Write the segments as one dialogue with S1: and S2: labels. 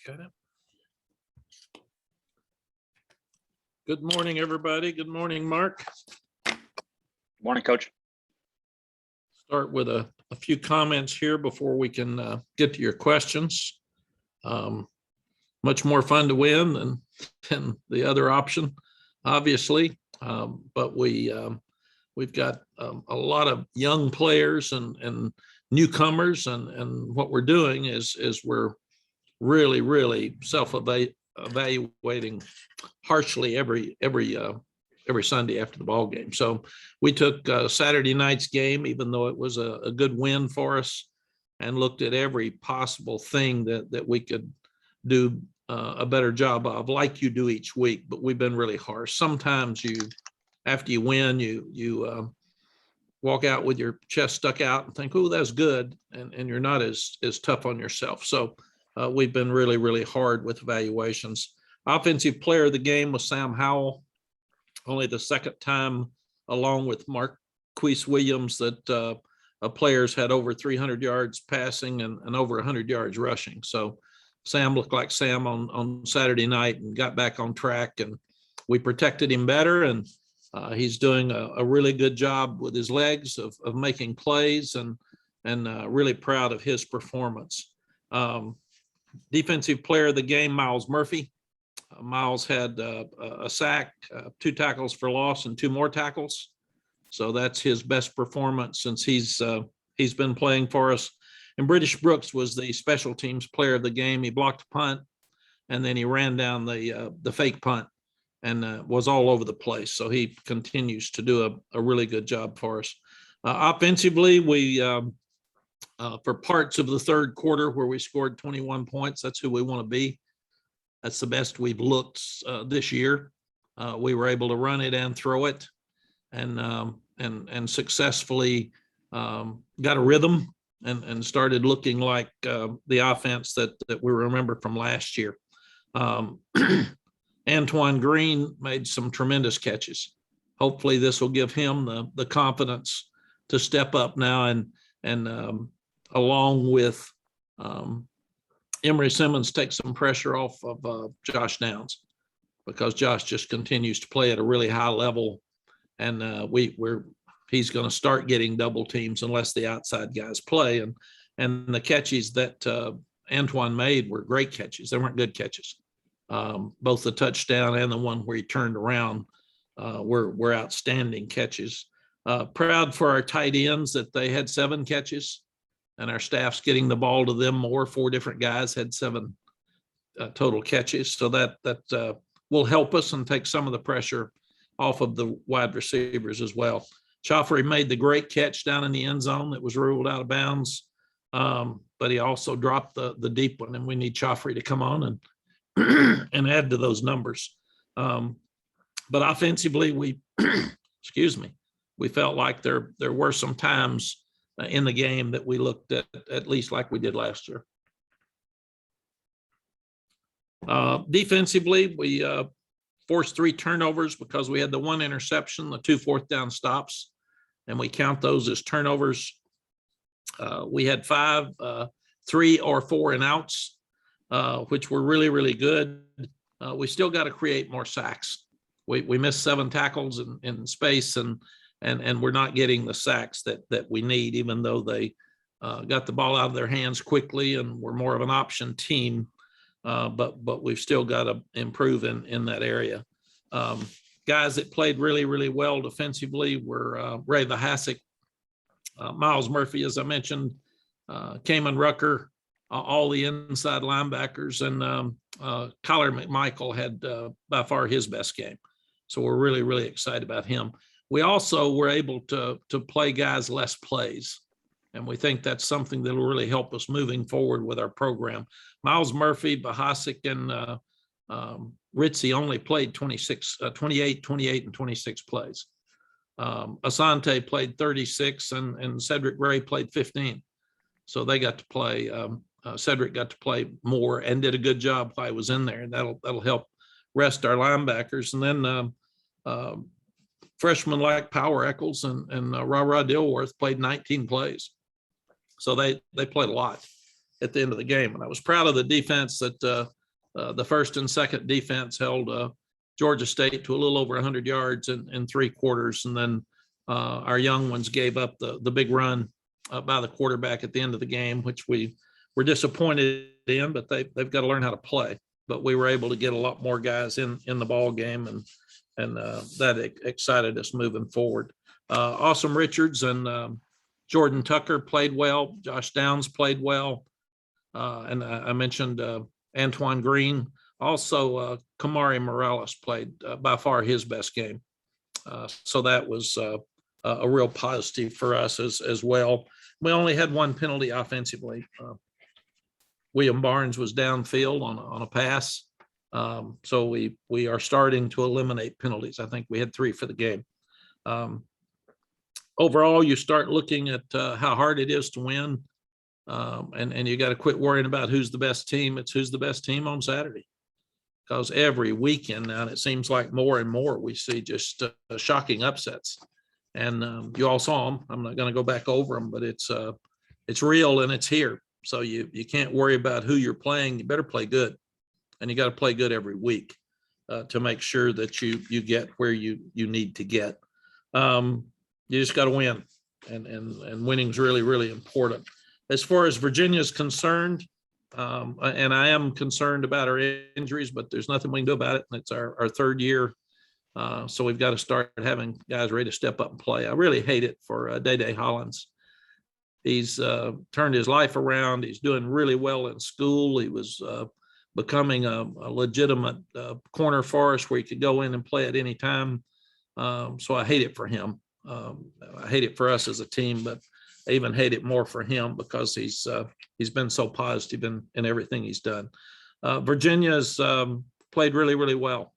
S1: Got it. Good morning, everybody. Good morning, Mark.
S2: Morning, Coach.
S1: Start with a few comments here before we can get to your questions. Much more fun to win than the other option, obviously. But we've got a lot of young players and newcomers, and what we're doing is we're really self-evaluating harshly every Sunday after the ball game. So we took Saturday night's game, even though it was a good win for us, and looked at every possible thing that we could do a better job of, like you do each week. But we've been really harsh. Sometimes after you win, you walk out with your chest stuck out and think, oh, that's good. And you're not as tough on yourself. So we've been really hard with evaluations. Offensive player of the game was Sam Howell. Only the second time, along with Marquise Williams, that players had over 300 yards passing and over 100 yards rushing. So Sam looked like Sam on Saturday night and got back on track, and we protected him better. And he's doing a really good job with his legs of making plays, and really proud of his performance. Defensive player of the game, Miles Murphy. Miles had a sack, 2 tackles for loss, and 2 more tackles. So that's his best performance since he's been playing for us. And British Brooks was the special teams player of the game. He blocked a punt, and then he ran down the fake punt and was all over the place. So he continues to do a really good job for us. Offensively, we for parts of the third quarter where we scored 21 points, that's who we want to be. That's the best we've looked this year. We were able to run it and throw it, and successfully got a rhythm and started looking like the offense that we remember from last year. Antoine Green made some tremendous catches. Hopefully this will give him the confidence to step up now, and along with Emory Simmons, take some pressure off of Josh Downs, because Josh just continues to play at a really high level, and he's going to start getting double teams unless the outside guys play. And the catches that Antoine made were great catches. They weren't good catches. Both the touchdown and the one where he turned around were outstanding catches. Proud for our tight ends that they had 7 catches, and our staff's getting the ball to them more. 4 different guys had 7 total catches. So that will help us and take some of the pressure off of the wide receivers as well. Joffrey made the great catch down in the end zone that was ruled out of bounds, but he also dropped the deep one, and we need Joffrey to come on and add to those numbers. But offensively, we felt like there were some times in the game that we looked at least like we did last year. Defensively, we forced 3 turnovers because we had the 1 interception, the 2 fourth down stops, and we count those as turnovers. We had 5 3 or 4 and outs, which were really good. We still got to create more sacks. We missed 7 tackles in space, and we're not getting the sacks that we need, even though they got the ball out of their hands quickly and we're more of an option team. But we've still got to improve in that area. Guys that played really well defensively were Ray Vahasek, Miles Murphy, as I mentioned, Kamen Rucker, all the inside linebackers, and Kyler McMichael had by far his best game. So we're really excited about him. We also were able to play guys less plays, and we think that's something that will really help us moving forward with our program. Miles Murphy, Vahasek, and Ritzy only played 28, and 26 plays. Asante played 36, and Cedric Gray played 15. So they got to play. Cedric got to play more and did a good job while he was in there, and that'll help rest our linebackers. And then freshmen like Power Eccles and Ra Dilworth played 19 plays. So they played a lot. at the end of the game. And I was proud of the defense that the first and second defense held Georgia State to a little over 100 yards in 3 quarters. And then our young ones gave up the big run by the quarterback at the end of the game, which we were disappointed in, but they've got to learn how to play. But we were able to get a lot more guys in the ball game, and that excited us moving forward. Awesome Richards and Jordan Tucker played well. Josh Downs played well. And I mentioned Antoine Green. Also, Kamari Morales played by far his best game. So that was a real positive for us as well. We only had 1 penalty offensively. William Barnes was downfield on a pass. So we are starting to eliminate penalties. I think we had 3 for the game. Overall, you start looking at how hard it is to win. And you got to quit worrying about who's the best team. It's who's the best team on Saturday. Because every weekend now, and it seems like more and more, we see just shocking upsets. And you all saw them. I'm not going to go back over them, but it's real and it's here. So you can't worry about who you're playing. You better play good, and you got to play good every week to make sure that you get where you need to get. You just got to win, and winning is really, really important. As far as Virginia is concerned, and I am concerned about our injuries, but there's nothing we can do about it. It's our 3rd year. So we've got to start having guys ready to step up and play. I really hate it for Day Hollins. He's turned his life around. He's doing really well in school. He was becoming a legitimate corner for us where he could go in and play at any time. So I hate it for him. I hate it for us as a team, but I even hate it more for him because he's been so positive in everything he's done. Virginia's played really, really well.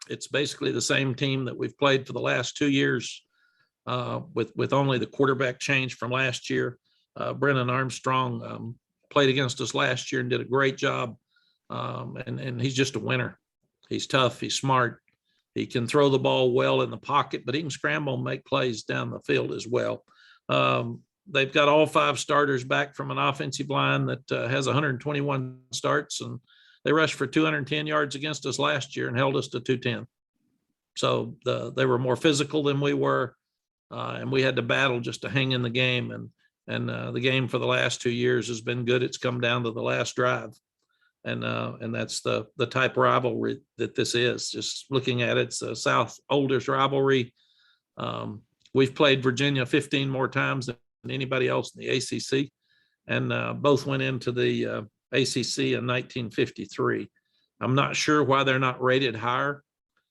S1: It's basically the same team that we've played for the last 2 years, with only the quarterback change from last year. Brennan Armstrong played against us last year and did a great job. And he's just a winner. He's tough. He's smart. He can throw the ball well in the pocket, but he can scramble and make plays down the field as well. They've got all 5 starters back from an offensive line that has 121 starts, and they rushed for 210 yards against us last year and held us to 210. So they were more physical than we were, and we had to battle just to hang in the game. And the game for the last 2 years has been good. It's come down to the last drive, and that's the type of rivalry that this is. Just looking at it, it's the South oldest rivalry. We've played Virginia 15 more times than anybody else in the ACC, and both went into the ACC in 1953. I'm not sure why they're not rated higher.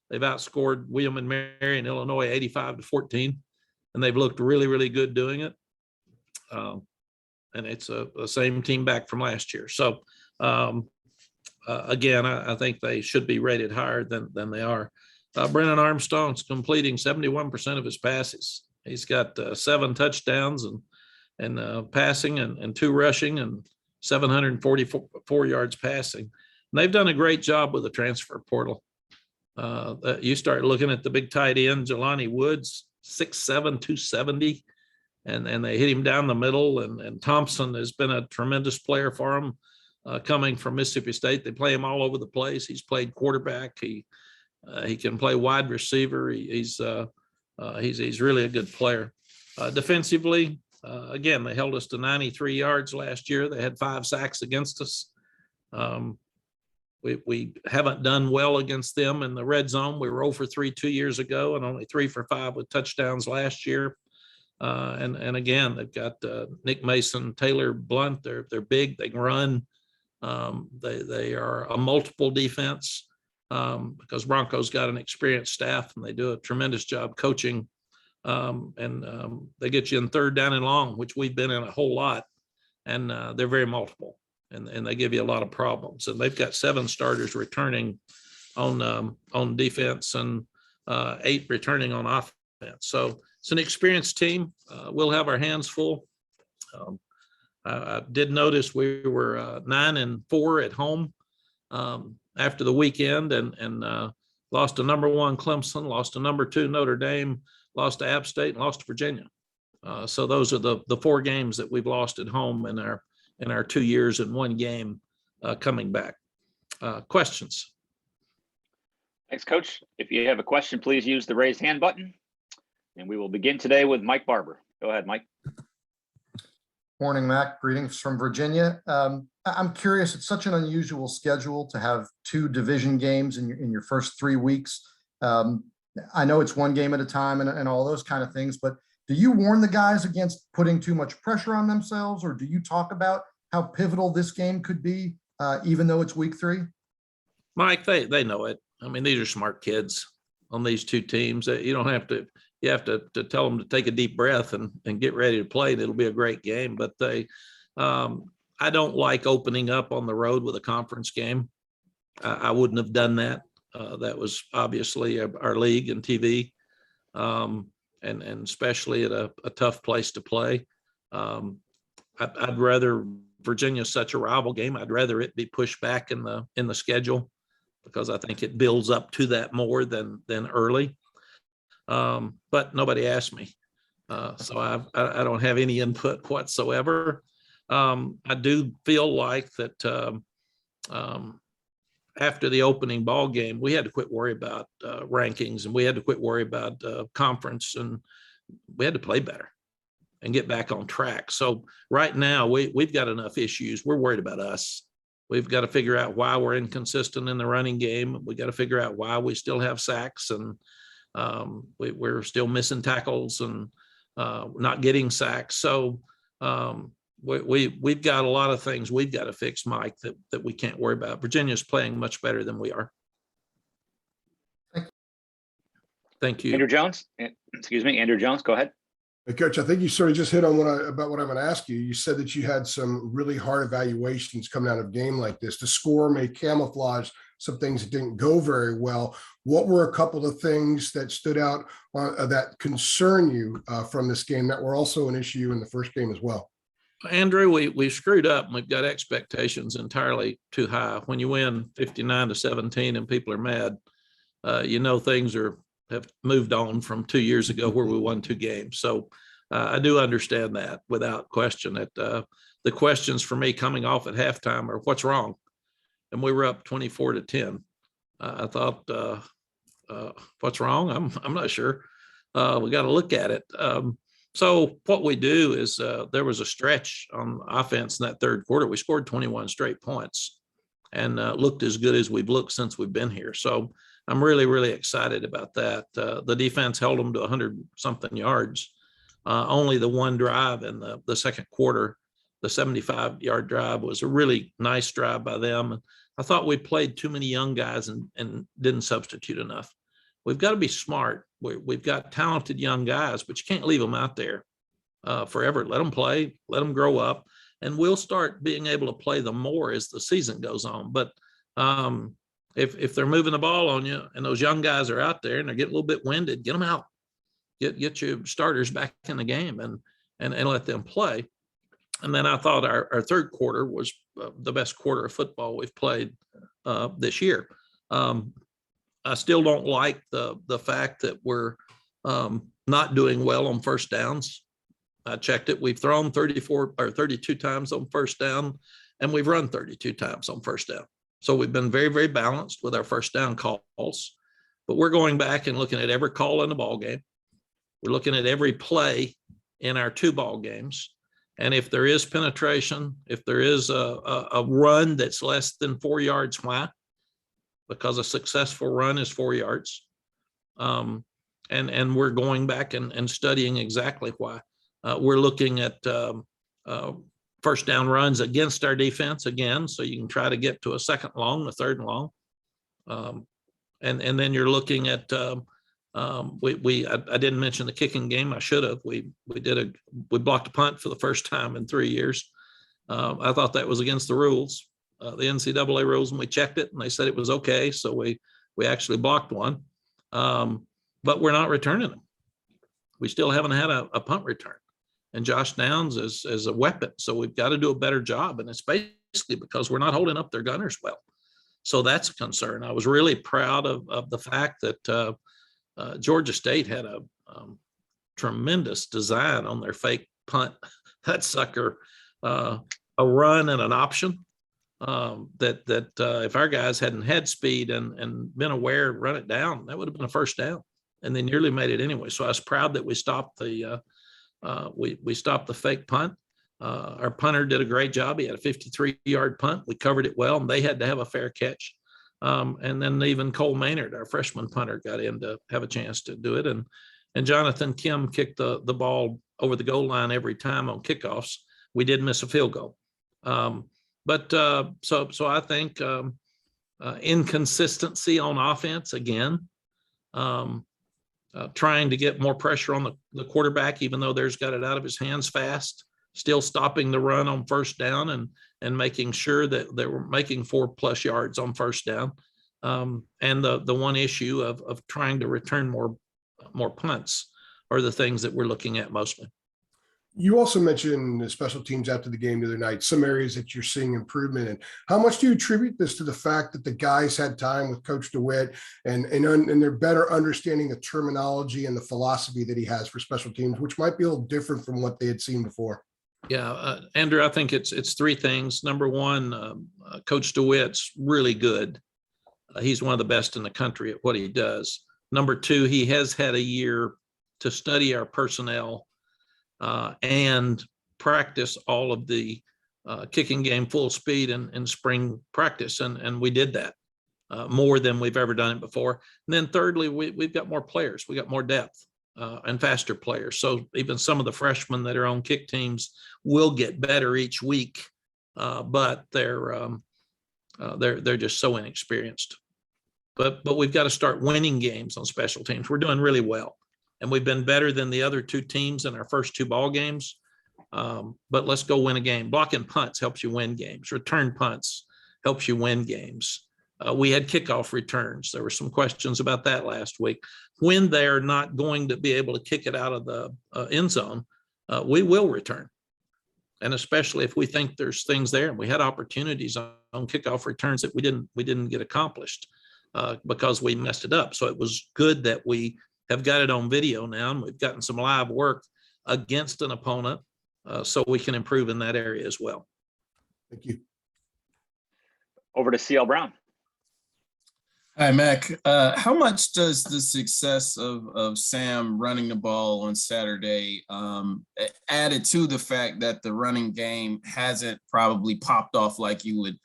S1: They've outscored William and Mary in Illinois 85-14, and they've looked really, really good doing it. And it's the same team back from last year. So again, I think they should be rated higher than they are. Brennan Armstrong's completing 71% of his passes. He's got 7 touchdowns and passing and 2 rushing and 744 yards passing. And they've done a great job with the transfer portal. You start looking at the big tight end, Jelani Woods, 6'7", 270, and they hit him down the middle. And Thompson has been a tremendous player for them, coming from Mississippi State. They play him all over the place. He's played quarterback. He can play wide receiver. He's really a good player. Defensively, again, they held us to 93 yards last year. They had 5 sacks against us. We haven't done well against them in the red zone. We were 0 for 3 2 years ago and only 3 for 5 with touchdowns last year. And again, they've got Nick Mason, Taylor Blunt. They're big. They can run. They are a multiple defense because Bronco's got an experienced staff and they do a tremendous job coaching. And they get you in 3rd down and long, which we've been in a whole lot. And they're very multiple, and they give you a lot of problems. And they've got 7 starters returning on defense and 8 returning on offense. So it's an experienced team. We'll have our hands full. I did notice we were 9-4 at home after the weekend, and lost to number 1 Clemson, lost to number 2 Notre Dame, lost to App State, and lost to Virginia. So those are the 4 games that we've lost at home in our in our 2 years and 1 game coming back. Questions?
S2: Thanks, Coach. If you have a question, please use the raise hand button. And we will begin today with Mike Barber. Go ahead, Mike.
S3: Morning, Mac. Greetings from Virginia. I'm curious, it's such an unusual schedule to have 2 division games in your first 3 weeks. I know it's 1 game at a time and all those kind of things, but do you warn the guys against putting too much pressure on themselves, or do you talk about how pivotal this game could be, even though it's week 3?
S1: Mike, they know it. I mean, these are smart kids on these 2 teams. You don't have to. You have to tell them to take a deep breath and get ready to play. It'll be a great game. But I don't like opening up on the road with a conference game. I wouldn't have done that. That was obviously our league and TV, and especially at a tough place to play. I'd rather Virginia's such a rival game. I'd rather it be pushed back in the schedule, because I think it builds up to that more than early. But nobody asked me, so I don't have any input whatsoever. I do feel like that after the opening ball game, we had to quit worry about rankings, and we had to quit worry about conference, and we had to play better and get back on track. So right now we've got enough issues. We're worried about us. We've got to figure out why we're inconsistent in the running game. We got to figure out why we still have sacks, and we're still missing tackles and not getting sacks. So we've got a lot of things we've got to fix, Mike, that we can't worry about. Virginia's playing much better than we are. Thank you.
S2: Andrew Jones. Andrew Jones, go ahead.
S4: Hey, Coach, I think you sort of just hit on what I'm going to ask you. You said that you had some really hard evaluations coming out of a game like this. The score may camouflage some things that didn't go very well. What were a couple of things that stood out that concern you from this game that were also an issue in the first game as well?
S1: Andrew, we screwed up, and we've got expectations entirely too high. When you win 59-17 and people are mad, things have moved on from 2 years ago where we won 2 games. So I do understand that without question. The questions for me coming off at halftime are, what's wrong? And we were up 24-10. I thought, what's wrong? I'm not sure. We got to look at it. So what we do is there was a stretch on offense in that third quarter. We scored 21 straight points and looked as good as we've looked since we've been here. So I'm really, really excited about that. The defense held them to 100-something yards. Only the one drive in the second quarter, the 75-yard drive, was a really nice drive by them. And I thought we played too many young guys and didn't substitute enough. We've got to be smart. We've got talented young guys, but you can't leave them out there forever. Let them play, let them grow up, and we'll start being able to play them more as the season goes on. But if they're moving the ball on you and those young guys are out there and they're getting a little bit winded, get them out. Get your starters back in the game and let them play. And then I thought our third quarter was the best quarter of football we've played this year. I still don't like the fact that we're not doing well on first downs. I checked it. We've thrown 34 or 32 times on first down, and we've run 32 times on first down. So we've been very, very balanced with our first down calls. But we're going back and looking at every call in the ball game. We're looking at every play in our 2 ball games. And if there is penetration, if there is a run that's less than 4 yards, why? Because a successful run is 4 yards. And we're going back and studying exactly why. We're looking at first down runs against our defense again, so you can try to get to a second long, a third and long. And then you're looking at I didn't mention the kicking game. I should have. We blocked a punt for the first time in 3 years. I thought that was against the rules, the NCAA rules, and we checked it and they said it was okay. So we actually blocked one, but we're not returning them. We still haven't had a punt return, and Josh Downs is a weapon. So we've got to do a better job, and it's basically because we're not holding up their gunners well. So that's a concern. I was really proud of the fact that Georgia State had a tremendous design on their fake punt. That sucker a run and an option. That if our guys hadn't had speed and been aware, run it down, that would have been a first down, and they nearly made it anyway. So I was proud that we stopped the we stopped the fake punt. Our punter did a great job. He had a 53-yard punt. We covered it well, and they had to have a fair catch. And then even Cole Maynard, our freshman punter, got in to have a chance to do it. And Jonathan Kim kicked the ball over the goal line every time on kickoffs. We did miss a field goal. So I think inconsistency on offense again, trying to get more pressure on the quarterback, even though there's got it out of his hands fast, still stopping the run on first down and making sure that they were making 4+ yards on first down. And the one issue of trying to return more punts are the things that we're looking at mostly.
S4: You also mentioned the special teams after the game the other night, some areas that you're seeing improvement in. How much do you attribute this to the fact that the guys had time with Coach DeWitt and they're better understanding the terminology and the philosophy that he has for special teams, which might be a little different from what they had seen before?
S1: Yeah, Andrew, I think it's three things. Number one, Coach DeWitt's really good. He's one of the best in the country at what he does. Number two, he has had a year to study our personnel and practice all of the kicking game full speed in spring practice. And we did that more than we've ever done it before. And then thirdly, we've got more players. We got more depth and faster players. So even some of the freshmen that are on kick teams will get better each week, but they're just so inexperienced. But we've got to start winning games on special teams. We're doing really well. And we've been better than the other two teams in our first two ball games. But let's go win a game. Blocking punts helps you win games. Return punts helps you win games. We had kickoff returns. There were some questions about that last week. When they're not going to be able to kick it out of the end zone, we will return. And especially if we think there's things there, and we had opportunities on kickoff returns that we didn't get accomplished because we messed it up. So it was good that we have got it on video now, and we've gotten some live work against an opponent so we can improve in that area as well.
S4: Thank you.
S2: Over to CL Brown.
S5: Hi, Mac. How much does the success of Sam running the ball on Saturday added to the fact that the running game hasn't probably popped off like you would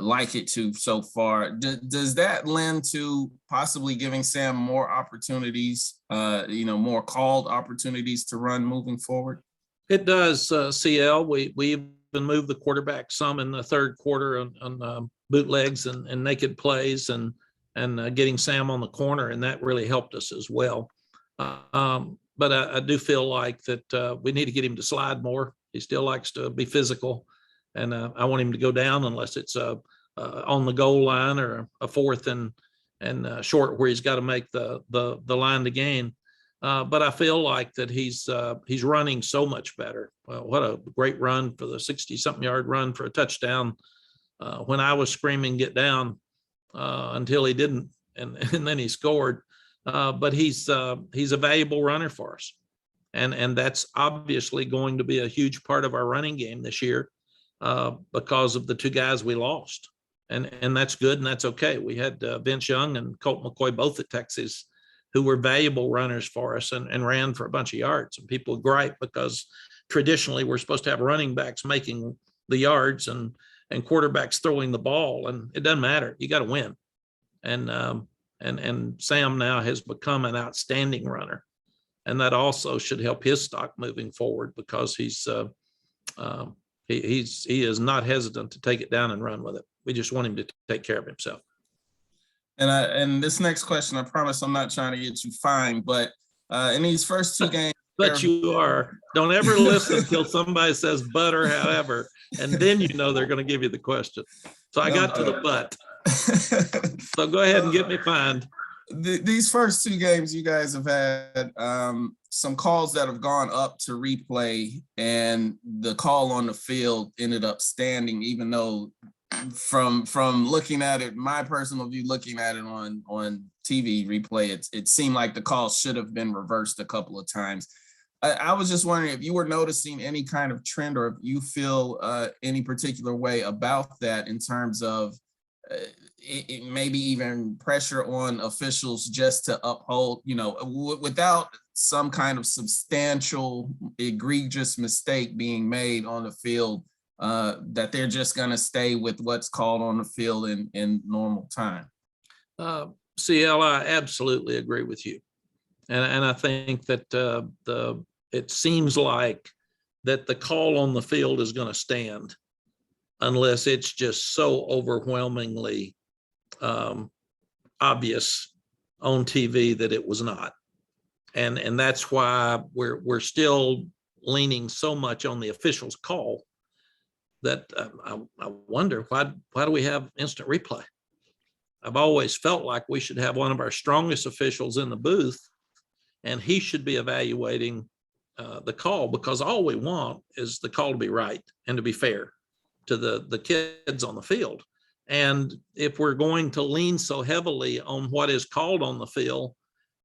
S5: like it to so far? Does that lend to possibly giving Sam more opportunities, more called opportunities to run moving forward?
S1: It does, CL. We even moved the quarterback some in the third quarter on bootlegs and naked plays and getting Sam on the corner, and that really helped us as well. But I do feel like that we need to get him to slide more. He still likes to be physical. And I want him to go down unless it's on the goal line or a fourth and short where he's got to make the line to gain. But I feel like that he's running so much better. What a great run for the 60-something yard run for a touchdown. When I was screaming, get down, until he didn't, and then he scored. But he's a valuable runner for us. And that's obviously going to be a huge part of our running game this year. Because of the two guys we lost. And that's good, and that's okay. We had Vince Young and Colt McCoy both at Texas who were valuable runners for us and ran for a bunch of yards. And people gripe because traditionally we're supposed to have running backs making the yards and quarterbacks throwing the ball, and it doesn't matter. You got to win. And Sam now has become an outstanding runner. And that also should help his stock moving forward because he is not hesitant to take it down and run with it. We just want him to take care of himself.
S5: And this next question, I promise I'm not trying to get you fined, but in these first two games.
S1: But you are. Don't ever listen until somebody says but or however, and then you know they're going to give you the question. So I got to the but. So go ahead and get me fined.
S5: These first two games, you guys have had some calls that have gone up to replay, and the call on the field ended up standing, even though from looking at it, my personal view, looking at it on TV replay, it seemed like the call should have been reversed a couple of times. I was just wondering if you were noticing any kind of trend, or if you feel any particular way about that in terms of it maybe even pressure on officials just to uphold, without some kind of substantial, egregious mistake being made on the field, that they're just going to stay with what's called on the field in normal time.
S1: CL, I absolutely agree with you. And I think that it seems like that the call on the field is going to stand unless it's just so overwhelmingly obvious on TV that it was not. And that's why we're still leaning so much on the officials' call that I wonder why do we have instant replay? I've always felt like we should have one of our strongest officials in the booth, and he should be evaluating the call, because all we want is the call to be right and to be fair to the kids on the field. And if we're going to lean so heavily on what is called on the field,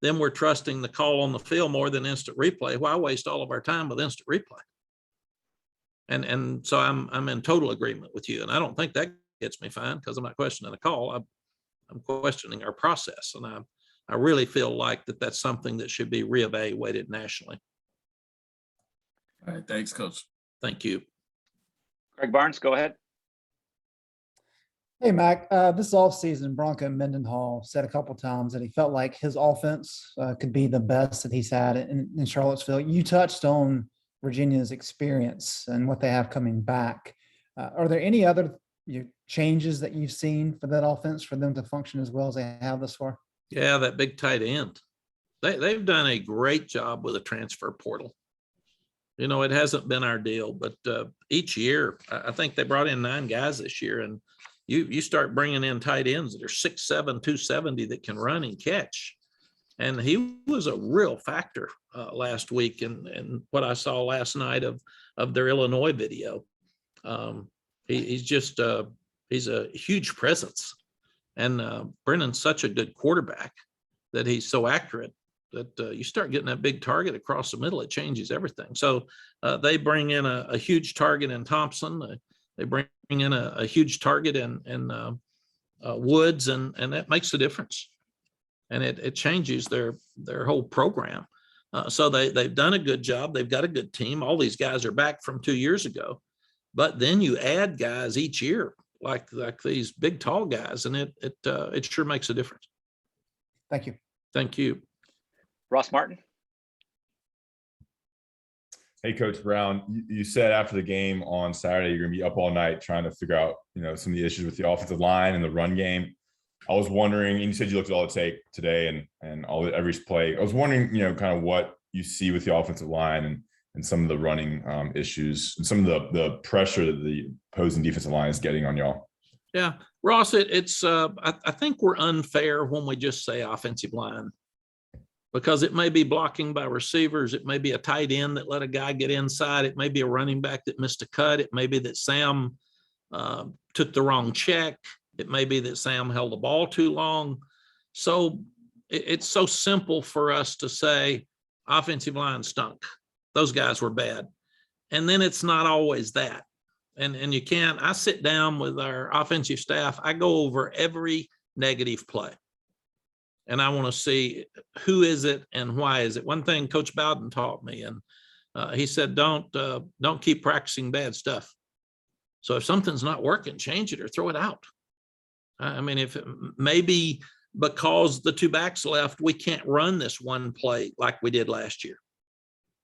S1: then we're trusting the call on the field more than instant replay. Why waste all of our time with instant replay? And so I'm in total agreement with you. And I don't think that gets me fined, because I'm not questioning the call. I'm questioning our process. And I really feel like that's something that should be reevaluated nationally.
S5: All right. Thanks, Coach.
S1: Thank you.
S2: Greg Barnes, go ahead.
S6: Hey, Mac, this offseason, Bronco Mendenhall said a couple of times that he felt like his offense could be the best that he's had in Charlottesville. You touched on Virginia's experience and what they have coming back. Are there any other changes that you've seen for that offense for them to function as well as they have thus far?
S1: Yeah, that big tight end. They've done a great job with the transfer portal. It hasn't been our deal, but each year, I think they brought in 9 guys this year, and you start bringing in tight ends that are 6'7", 270 that can run and catch. And he was a real factor last week in what I saw last night of their Illinois video. He's a huge presence. And Brennan's such a good quarterback that he's so accurate that you start getting that big target across the middle, it changes everything. So they bring in a huge target in Thompson. They bring in a huge target in Woods, and that makes a difference. And it changes their whole program. So they've done a good job. They've got a good team. All these guys are back from 2 years ago. But then you add guys each year, like these big, tall guys, and it sure makes a difference.
S6: Thank you.
S1: Thank you.
S2: Ross Martin.
S7: Hey, Coach Brown, you said after the game on Saturday, you're going to be up all night trying to figure out, some of the issues with the offensive line and the run game. I was wondering, and you said you looked at all the tape today and every play. I was wondering, kind of what you see with the offensive line and some of the running issues and some of the pressure that the opposing defensive line is getting on y'all.
S1: Yeah, Ross, it's I think we're unfair when we just say offensive line, because it may be blocking by receivers. It may be a tight end that let a guy get inside. It may be a running back that missed a cut. It may be that Sam took the wrong check. It may be that Sam held the ball too long. So it's so simple for us to say offensive line stunk. Those guys were bad. And then it's not always that. And you can't, I sit down with our offensive staff. I go over every negative play. And I want to see who is it and why is it. One thing Coach Bowden taught me, and he said, don't keep practicing bad stuff. So if something's not working, change it or throw it out. I mean, if it maybe because the 2 backs left, we can't run this one play like we did last year.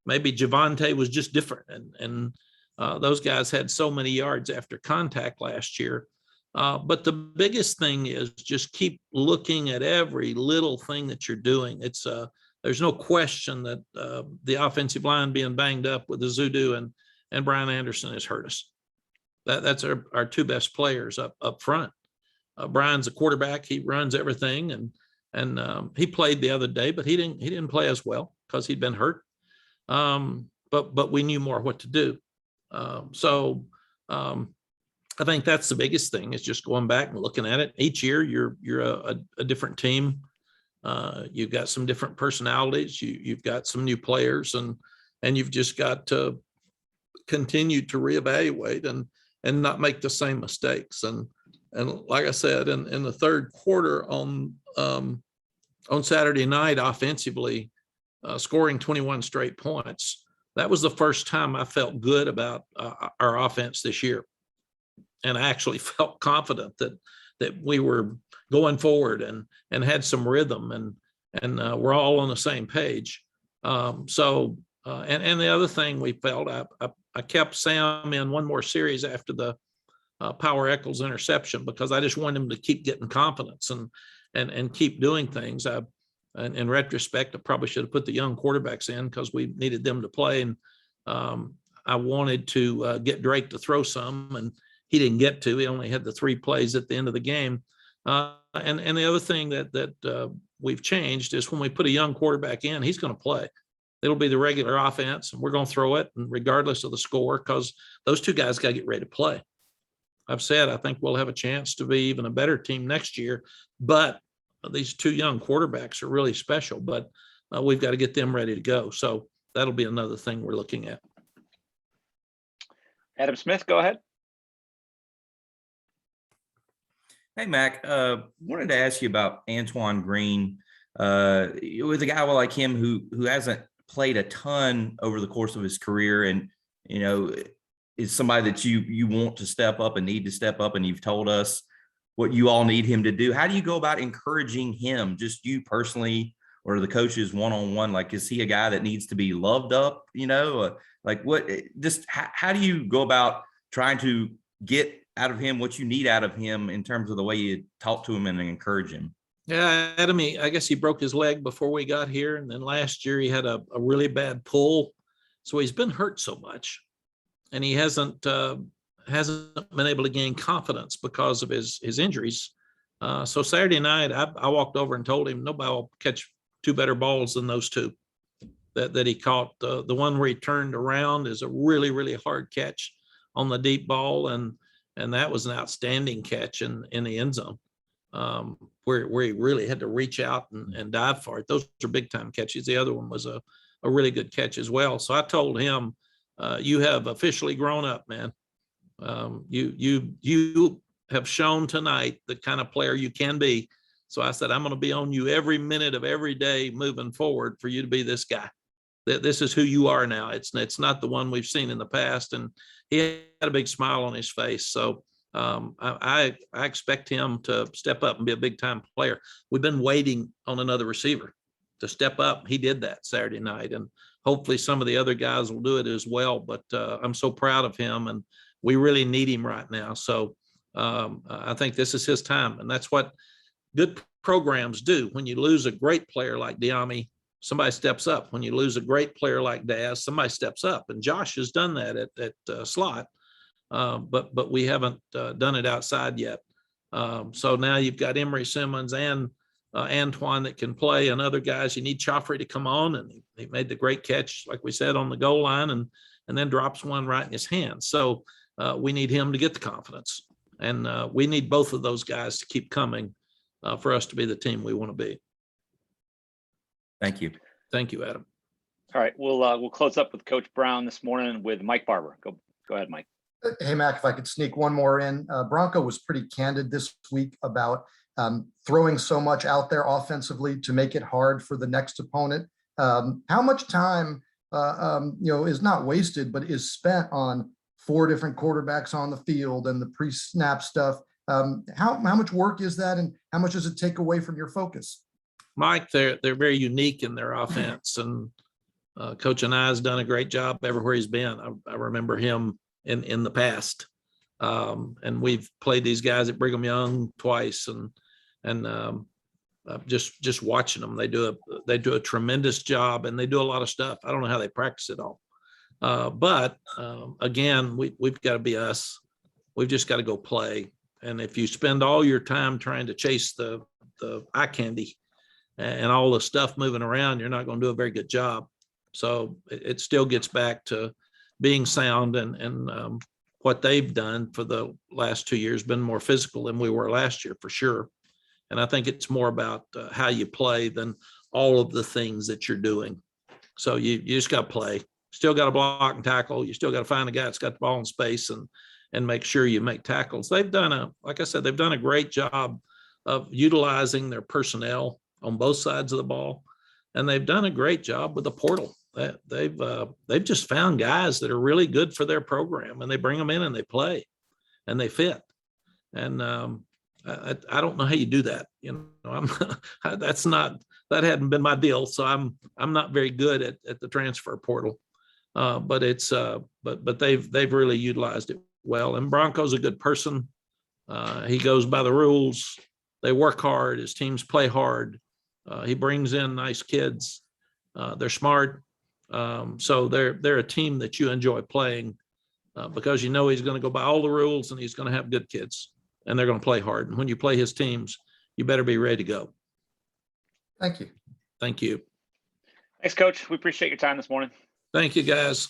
S1: Maybe Javonte was just different, and those guys had so many yards after contact last year. But the biggest thing is just keep looking at every little thing that you're doing. It's there's no question that the offensive line being banged up with Azudu and Brian Anderson has hurt us. That's our 2 best players up front. Brian's a quarterback. He runs everything, and he played the other day, but he didn't play as well because he'd been hurt. But we knew more what to do. So I think that's the biggest thing, is just going back and looking at it. Each year you're a different team. You've got some different personalities. You've got some new players, and and you've just got to continue to reevaluate and not make the same mistakes. And like I said, in the third quarter on Saturday night, offensively, scoring 21 straight points, that was the first time I felt good about our offense this year. And I actually felt confident that we were going forward and had some rhythm and we're all on the same page. And the other thing we felt, I kept Sam in one more series after the Power Eccles interception, because I just wanted him to keep getting confidence and keep doing things. In retrospect, I probably should have put the young quarterbacks in because we needed them to play. And I wanted to get Drake to throw some, and he didn't get to. He only had the 3 plays at the end of the game. And the other thing that we've changed is when we put a young quarterback in, he's going to play. It'll be the regular offense, and we're going to throw it, and regardless of the score, because those 2 guys got to get ready to play. I've said I think we'll have a chance to be even a better team next year, but these 2 young quarterbacks are really special. But we've got to get them ready to go. So that'll be another thing we're looking at.
S2: Adam Smith, go ahead.
S8: Hey, Mac, wanted to ask you about Antoine Green. With a guy like him who hasn't played a ton over the course of his career, and, you know, is somebody that you want to step up and need to step up, and you've told us what you all need him to do. How do you go about encouraging him, just you personally, or the coaches one-on-one? Like, is he a guy that needs to be loved up, you know? How do you go about trying to get out of him what you need out of him in terms of the way you talk to him and encourage him?
S1: Yeah, Adam, I guess he broke his leg before we got here. And then last year he had a really bad pull. So he's been hurt so much, and he hasn't been able to gain confidence because of his injuries. So Saturday night, I walked over and told him nobody will catch 2 better balls than those 2 that he caught. The one where he turned around is a really, really hard catch on the deep ball. And that was an outstanding catch in the end zone, where he really had to reach out and dive for it. Those are big time catches. The other one was a really good catch as well. So I told him, you have officially grown up, man. You have shown tonight the kind of player you can be. So I said, I'm going to be on you every minute of every day moving forward for you to be this guy. This is who you are now. It's not the one we've seen in the past. And he had a big smile on his face. So I expect him to step up and be a big time player. We've been waiting on another receiver to step up. He did that Saturday night, and hopefully some of the other guys will do it as well. But I'm so proud of him, and we really need him right now. So I think this is his time, and that's what good programs do. When you lose a great player like Diami, somebody steps up. When you lose a great player like Daz, somebody steps up, and Josh has done that at slot, but we haven't done it outside yet. So now you've got Emory Simmons and Antoine that can play, and other guys. You need Joffrey to come on, and he made the great catch, like we said, on the goal line, and then drops one right in his hand. So we need him to get the confidence, and we need both of those guys to keep coming for us to be the team we want to be.
S8: Thank you.
S1: Thank you, Adam.
S2: All right, we'll close up with Coach Brown this morning with Mike Barber. Go ahead, Mike.
S3: Hey, Mac, if I could sneak one more in. Bronco was pretty candid this week about throwing so much out there offensively to make it hard for the next opponent. How much time, is not wasted, but is spent on 4 different quarterbacks on the field and the pre-snap stuff? How much work is that, and how much does it take away from your focus?
S1: Mike, they're very unique in their offense, and Coach and I has done a great job everywhere he's been. I remember him in the past, and we've played these guys at Brigham Young twice, and just watching them, they do a tremendous job, and they do a lot of stuff. I don't know how they practice it all, but again, we've got to be us. We've just got to go play. And if you spend all your time trying to chase the eye candy and all the stuff moving around, you're not going to do a very good job. So it still gets back to being sound, and what they've done for the last 2 years been more physical than we were last year, for sure. And I think it's more about how you play than all of the things that you're doing. So you just got to play, still got to block and tackle. You still got to find the guy that's got the ball in space and make sure you make tackles. Like I said, they've done a great job of utilizing their personnel on both sides of the ball. And they've done a great job with the portal. They've just found guys that are really good for their program, and they bring them in and they play and they fit. And I don't know how you do that. You know, that hadn't been my deal. So I'm not very good at the transfer portal. But they've really utilized it well. And Bronco's a good person. He goes by the rules. They work hard. His teams play hard. He brings in nice kids. They're smart. So they're a team that you enjoy playing because you know he's going to go by all the rules and he's going to have good kids and they're going to play hard. And when you play his teams, you better be ready to go.
S3: Thank you.
S1: Thank you.
S2: Thanks, Coach. We appreciate your time this morning.
S1: Thank you, guys.